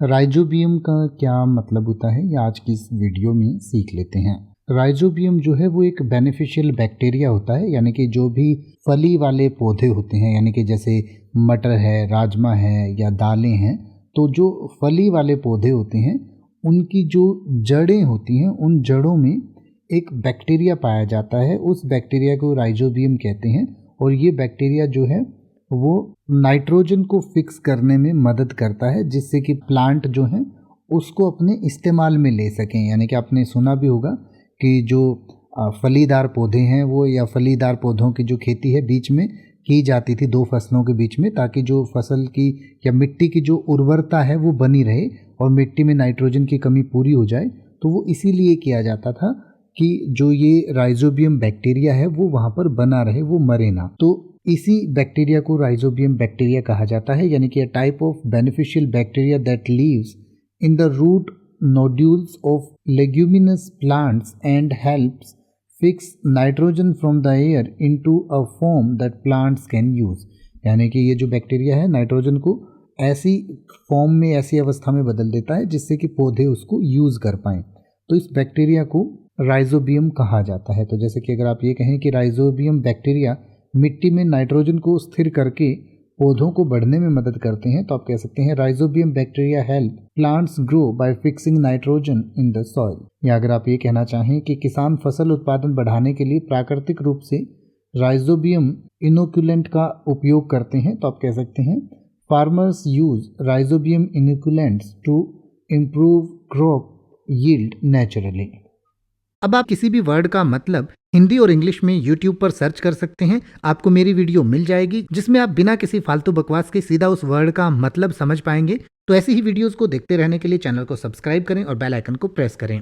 Rhizobium का क्या मतलब होता है, ये आज की इस वीडियो में सीख लेते हैं। राइजोबियम जो है वो एक बेनिफिशियल बैक्टीरिया होता है, यानी कि जो भी फली वाले पौधे होते हैं, यानी कि जैसे मटर है, राजमा है या दालें हैं, तो जो फली वाले पौधे होते हैं उनकी जो जड़ें होती हैं, उन जड़ों में एक बैक्टीरिया पाया जाता है। उस बैक्टीरिया को राइजोबियम कहते हैं और ये बैक्टीरिया जो है वो नाइट्रोजन को फिक्स करने में मदद करता है, जिससे कि प्लांट जो हैं उसको अपने इस्तेमाल में ले सकें। यानी कि आपने सुना भी होगा कि जो फलीदार पौधे हैं वो, या फलीदार पौधों की जो खेती है बीच में की जाती थी 2 फसलों के बीच में, ताकि जो फसल की या मिट्टी की जो उर्वरता है वो बनी रहे और मिट्टी में नाइट्रोजन की कमी पूरी हो जाए। तो वो इसीलिए किया जाता था कि जो ये राइजोबियम बैक्टीरिया है वो वहाँ पर बना रहे, वो मरे ना। तो इसी बैक्टीरिया को राइजोबियम बैक्टीरिया कहा जाता है, यानी कि a type of beneficial bacteria that lives in the root nodules of leguminous plants and helps fix nitrogen from the air into a form that plants can use. यानी कि ये जो बैक्टीरिया है नाइट्रोजन को ऐसी फॉर्म में, ऐसी अवस्था में बदल देता है जिससे कि पौधे उसको यूज कर पाएं। तो इस बैक्टीरिया को राइजोबियम कहा जाता है। तो जैसे कि अगर आप ये कहें कि राइजोबियम बैक्टीरिया मिट्टी में नाइट्रोजन को स्थिर करके पौधों को बढ़ने में मदद करते हैं, तो आप कह सकते हैं rhizobium bacteria help plants grow by fixing nitrogen in the soil. या अगर आप ये कहना चाहें कि किसान फसल उत्पादन बढ़ाने के लिए प्राकृतिक रूप से राइजोबियम इनोकुलेंट का उपयोग करते हैं, तो आप कह सकते हैं farmers use rhizobium inoculants to improve crop yield naturally. अब आप किसी भी वर्ड का मतलब हिंदी और इंग्लिश में YouTube पर सर्च कर सकते हैं। आपको मेरी वीडियो मिल जाएगी जिसमें आप बिना किसी फालतू बकवास के सीधा उस वर्ड का मतलब समझ पाएंगे। तो ऐसी ही वीडियोस को देखते रहने के लिए चैनल को सब्सक्राइब करें और बेल आइकन को प्रेस करें।